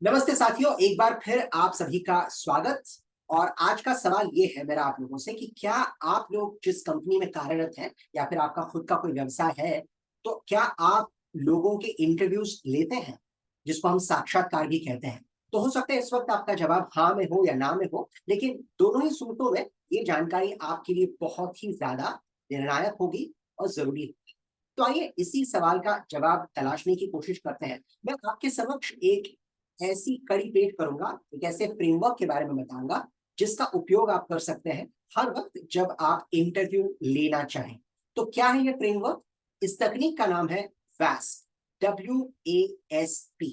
नमस्ते साथियों, एक बार फिर आप सभी का स्वागत। और आज का सवाल ये है मेरा आप लोगों से कि क्या आप लोग जिस कंपनी में कार्यरत हैं या फिर आपका खुद का कोई व्यवसाय है, तो क्या आप लोगों के इंटरव्यूज लेते हैं, जिसको हम साक्षात्कार भी कहते हैं। तो हो सकता है इस वक्त आपका जवाब हाँ में हो या ना में हो, लेकिन दोनों ही सूरतों में ये जानकारी आपके लिए बहुत ही ज्यादा निर्णायक होगी और जरूरी होगी। तो आइए इसी सवाल का जवाब तलाशने की कोशिश करते हैं। मैं आपके समक्ष एक ऐसी कड़ी पेश करूंगा, एक ऐसे फ्रेमवर्क के बारे में बताऊंगा जिसका उपयोग आप कर सकते हैं हर वक्त जब आप इंटरव्यू लेना चाहें। तो क्या है ये फ्रेमवर्क? इस तकनीक का नाम है वैस्प, WASP।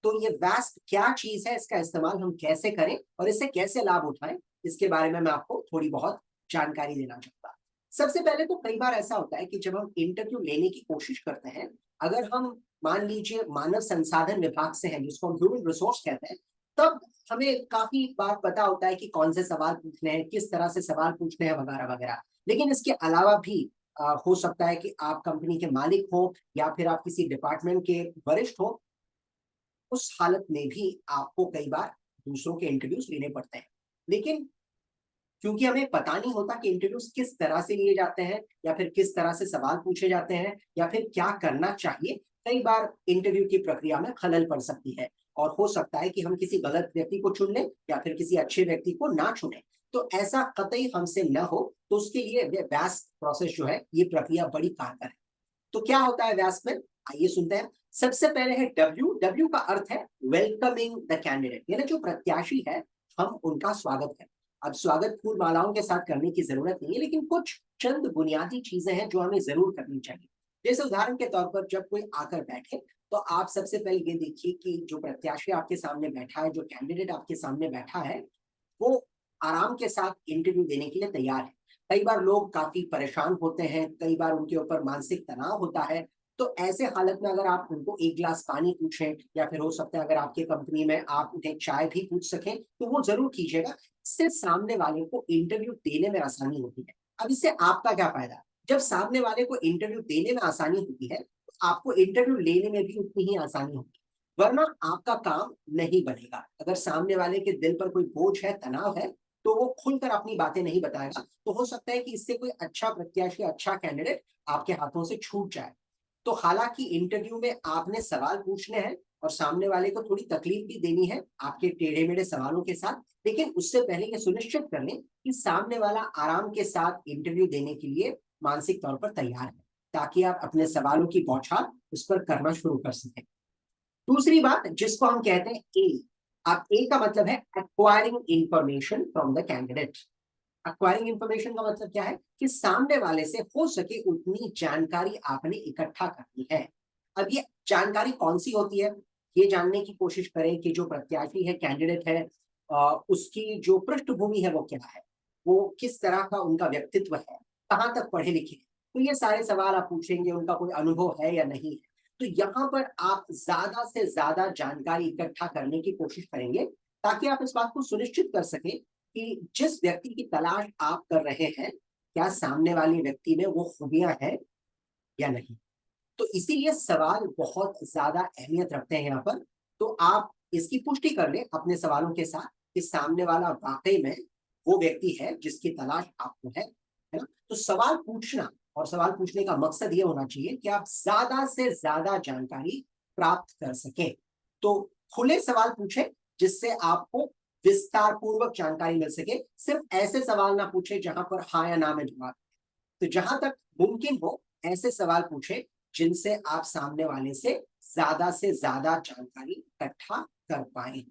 तो ये वैस्प क्या चीज है, इसका इस्तेमाल हम कैसे करें और इससे कैसे लाभ उठाएं, इसके बारे में मैं आपको थोड़ी बहुत जानकारी देना चाहता हूं। सबसे पहले तो कई बार ऐसा होता है कि जब हम इंटरव्यू लेने की कोशिश करते हैं, अगर हम मान लीजिए मानव संसाधन विभाग से हैं, जिसको हम ह्यूमन रिसोर्स कहते हैं, तब हमें काफी बार पता होता है कि कौन से सवाल पूछने हैं, किस तरह से सवाल पूछने हैं, वगैरह वगैरह। लेकिन इसके अलावा भी हो सकता है कि आप कंपनी के मालिक हो या फिर आप किसी डिपार्टमेंट के वरिष्ठ हो, उस हालत में भी आपको कई बार दूसरों के इंटरव्यूज लेने पड़ते हैं। लेकिन क्योंकि हमें पता नहीं होता कि इंटरव्यूज किस तरह से लिए जाते हैं या फिर किस तरह से सवाल पूछे जाते हैं या फिर क्या करना चाहिए, कई बार इंटरव्यू की प्रक्रिया में खलल पड़ सकती है और हो सकता है कि हम किसी गलत व्यक्ति को चुन लें या फिर किसी अच्छे व्यक्ति को ना चुने। तो ऐसा कतई हमसे न हो, तो उसके लिए ये व्यास प्रोसेस जो है, ये प्रक्रिया बड़ी कारगर है। तो क्या होता है व्यास में, आइए सुनते हैं। सबसे पहले है डब्ल्यू। डब्ल्यू का अर्थ है वेलकमिंग द कैंडिडेट, यानी जो प्रत्याशी है, हम उनका स्वागत करें। अब स्वागत फूल मालाओं के साथ करने की जरूरत नहीं है, लेकिन कुछ चंद बुनियादी चीजें हैं जो हमें जरूर करनी चाहिए। जैसे उदाहरण के तौर पर जब कोई आकर बैठे, तो आप सबसे पहले ये देखिए कि जो प्रत्याशी आपके सामने बैठा है, जो कैंडिडेट आपके सामने बैठा है, वो आराम के साथ इंटरव्यू देने के लिए तैयार है। कई बार लोग काफी परेशान होते हैं, कई बार उनके ऊपर मानसिक तनाव होता है। तो ऐसे हालत में अगर आप उनको एक गिलास पानी पूछें या फिर हो सकता है अगर आपकी कंपनी में आप उन्हें चाय भी पूछ सकें, तो वो जरूर कीजिएगा। इससे सामने वाले को इंटरव्यू देने में आसानी होती है। अब इससे आपका क्या फायदा? जब सामने वाले को इंटरव्यू देने में आसानी होती है, तो आपको इंटरव्यू लेने में भी उतनी ही आसानी होगी। वरना आपका काम नहीं बनेगा। अगर सामने वाले के दिल पर कोई बोझ है, तनाव है, तो वो खुलकर अपनी बातें नहीं बताएगा। तो हो सकता है कि इससे कोई अच्छा प्रत्याशी, अच्छा कैंडिडेट आपके हाथों से छूट जाए। तो हालांकि इंटरव्यू में आपने सवाल पूछने हैं और सामने वाले को थोड़ी तकलीफ भी देनी है आपके टेढ़े मेढ़े सवालों के साथ, लेकिन उससे पहले ये सुनिश्चित कर लें कि सामने वाला आराम के साथ इंटरव्यू देने के लिए मानसिक तौर पर तैयार है, ताकि आप अपने सवालों की बौछार उस पर करना शुरू कर सकें। दूसरी बात जिसको हम कहते हैं ए। अब ए का मतलब है acquiring information from the candidate. Acquiring information का मतलब क्या है कि सामने वाले से हो सके उतनी जानकारी आपने इकट्ठा करनी है। अब ये जानकारी कौन सी होती है, ये जानने की कोशिश करें कि जो प्रत्याशी है, कैंडिडेट है, उसकी जो पृष्ठभूमि है वो क्या है, वो किस तरह का उनका व्यक्तित्व है, कहाँ तक पढ़े लिखे हैं। तो ये सारे सवाल आप पूछेंगे, उनका कोई अनुभव है या नहीं है। तो यहाँ पर आप ज्यादा से ज्यादा जानकारी इकट्ठा करने की कोशिश करेंगे, ताकि आप इस बात को सुनिश्चित कर सकें कि जिस व्यक्ति की तलाश आप कर रहे हैं, क्या सामने वाले व्यक्ति में वो खूबियां हैं या नहीं। तो इसीलिए सवाल बहुत ज्यादा अहमियत रखते हैं यहाँ पर। तो आप इसकी पुष्टि कर लें अपने सवालों के साथ कि सामने वाला वाकई में वो व्यक्ति है जिसकी तलाश आपको है ना। तो सवाल पूछना और सवाल पूछने का मकसद ये होना चाहिए कि आप ज्यादा से ज्यादा जानकारी प्राप्त कर सकें। तो खुले सवाल पूछें जिससे आपको विस्तार पूर्वक जानकारी मिल सके। सिर्फ ऐसे सवाल ना पूछे जहां पर हाँ या ना में जवाब। तो जहां तक मुमकिन हो ऐसे सवाल पूछे जिनसे आप सामने वाले से ज्यादा जानकारी इकट्ठा कर पाए।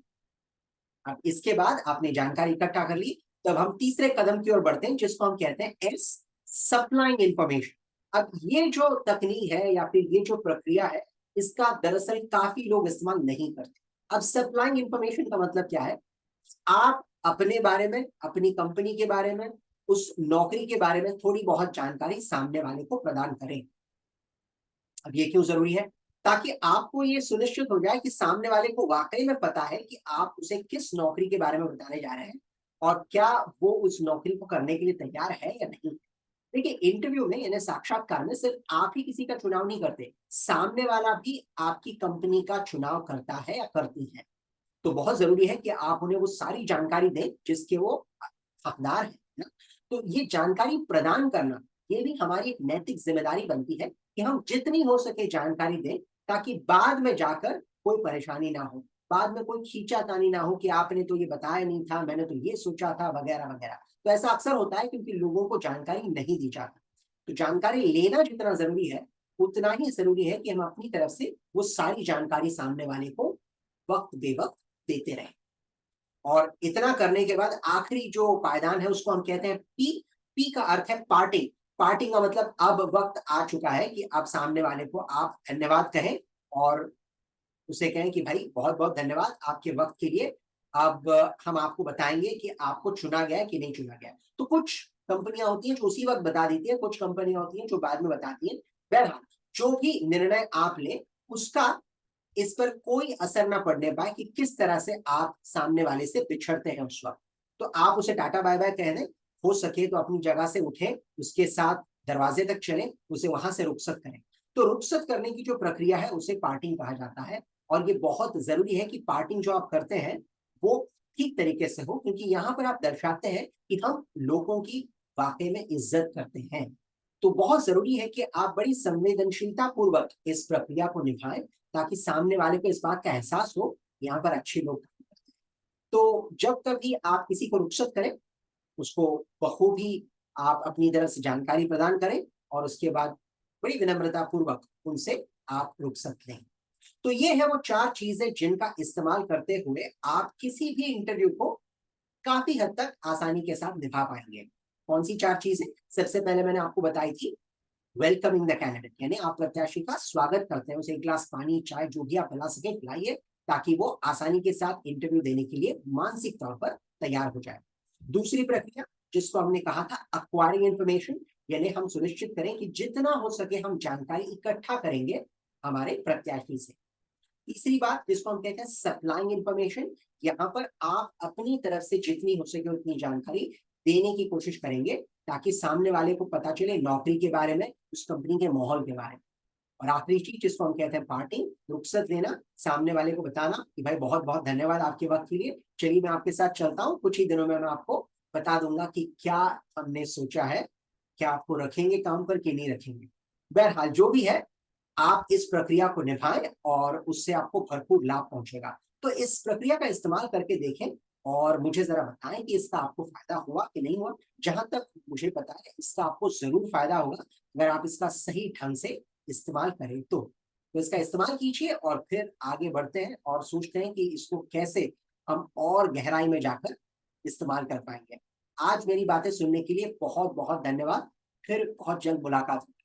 अब इसके बाद आपने जानकारी इकट्ठा कर ली, तब हम तीसरे कदम की ओर बढ़ते हैं जिसको हम कहते हैं एस, सप्लाइंग इंफॉर्मेशन। अब ये जो तकनीक है या फिर ये जो प्रक्रिया है, इसका दरअसल काफी लोग इस्तेमाल नहीं करते। अब सप्लाइंग इंफॉर्मेशन का मतलब क्या है? आप अपने बारे में, अपनी कंपनी के बारे में, उस नौकरी के बारे में थोड़ी बहुत जानकारी सामने वाले को प्रदान करें। अब ये क्यों जरूरी है? ताकि आपको ये सुनिश्चित हो जाए कि सामने वाले को वाकई में पता है कि आप उसे किस नौकरी के बारे में बताने जा रहे हैं और क्या वो उस नौकरी को करने के लिए तैयार है या नहीं। देखिए, इंटरव्यू में यानी साक्षात्कार में सिर्फ आप ही किसी का चुनाव नहीं करते, सामने वाला भी आपकी कंपनी का चुनाव करता है या करती है। तो बहुत जरूरी है कि आप उन्हें वो सारी जानकारी दें जिसके वो हकदार है ना। तो ये जानकारी प्रदान करना, ये भी हमारी एक नैतिक जिम्मेदारी बनती है कि हम जितनी हो सके जानकारी दें, ताकि बाद में जाकर कोई परेशानी ना हो, बाद में कोई खींचातानी ना हो कि आपने तो ये बताया नहीं था, मैंने तो ये सोचा था, वगैरह वगैरह। तो ऐसा अक्सर होता है क्योंकि लोगों को जानकारी नहीं दी जाती। तो जानकारी लेना जितना जरूरी है, उतना ही जरूरी है कि हम अपनी तरफ से वो सारी जानकारी सामने वाले को वक्त बेवक्त देते रहें। और इतना करने के बाद आखिरी जो पायदान है उसको हम कहते हैं पी। पी का अर्थ है पार्टिंग। पार्टिंग का मतलब अब वक्त आ चुका है कि अब सामने वाले को आप धन्यवाद कहें और उसे कहें कि भाई बहुत बहुत धन्यवाद आपके वक्त के लिए। अब हम आपको बताएंगे कि आपको चुना गया है कि नहीं चुना गया। तो कुछ कंपनियां होती हैं जो उसी वक्त बता देती है, कुछ कंपनियां होती हैं जो बाद में बताती हैं। बहरहाल जो भी निर्णय आप लें, उसका इस पर कोई असर ना पड़ने पाए कि किस तरह से आप सामने वाले से बिछड़ते हैं उस वक्त। तो आप उसे टाटा बाय बाय कह दें, हो सके तो अपनी जगह से उठें, उसके साथ दरवाजे तक चलें, उसे वहां से रुखसत करें। तो रुखसत करने की जो प्रक्रिया है उसे पार्टिंग कहा जाता है। और ये बहुत जरूरी है कि पार्टिंग जो आप करते हैं वो ठीक तरीके से हो, क्योंकि यहाँ पर आप दर्शाते हैं कि हम लोगों की वाकई में इज्जत करते हैं। तो बहुत जरूरी है कि आप बड़ी संवेदनशीलता पूर्वक इस प्रक्रिया को निभाएं, ताकि सामने वाले को इस बात का एहसास हो यहाँ पर अच्छे लोग। तो जब कभी आप किसी को रुखसत करें, उसको बखूबी आप अपनी तरफ से जानकारी प्रदान करें और उसके बाद बड़ी विनम्रता पूर्वक उनसे आप रुखसत लें। तो ये है वो 4 चीजें जिनका इस्तेमाल करते हुए आप किसी भी इंटरव्यू को काफी हद तक आसानी के साथ निभा पाएंगे। कौन सी 4 चीजें? सबसे पहले मैंने आपको बताई थी वेलकमिंग द कैंडिडेट, यानी आप प्रत्याशी का स्वागत करते हैं, उसे एक गिलास पानी, चाय जो भी आप पिला सके पिलाइए, ताकि वो आसानी के साथ इंटरव्यू देने के लिए मानसिक तौर पर तैयार हो जाए। दूसरी प्रक्रिया जिसको हमने कहा था अक्वायरिंग इंफॉर्मेशन, यानी हम सुनिश्चित करें कि जितना हो सके हम जानकारी इकट्ठा करेंगे हमारे प्रत्याशी से। तीसरी बात जिसको हम कहते हैं सप्लाइंग इंफॉर्मेशन, यहाँ पर आप अपनी तरफ से जितनी हो सके उतनी जानकारी देने की कोशिश करेंगे, ताकि सामने वाले को पता चले नौकरी के बारे में, उस कंपनी के माहौल के बारे में। और आखिरी चीज जिसको हम कहते हैं पार्टिंग, रुखसत लेना, सामने वाले को बताना कि भाई बहुत बहुत धन्यवाद आपके वक्त के लिए, चलिए मैं आपके साथ चलता हूँ, कुछ ही दिनों में मैं आपको बता दूंगा कि क्या हमने सोचा है, क्या आपको रखेंगे काम पर कि नहीं रखेंगे। बहरहाल जो भी है, आप इस प्रक्रिया को निभाएं और उससे आपको भरपूर लाभ पहुंचेगा। तो इस प्रक्रिया का इस्तेमाल करके देखें और मुझे जरा बताएं कि इसका आपको फायदा हुआ कि नहीं हुआ। जहां तक मुझे पता है इसका आपको जरूर फायदा होगा, अगर आप इसका सही ढंग से इस्तेमाल करें तो इसका इस्तेमाल कीजिए और फिर आगे बढ़ते हैं और सोचते हैं कि इसको कैसे हम और गहराई में जाकर इस्तेमाल कर पाएंगे। आज मेरी बातें सुनने के लिए बहुत बहुत धन्यवाद। फिर बहुत जल्द मुलाकात होगी।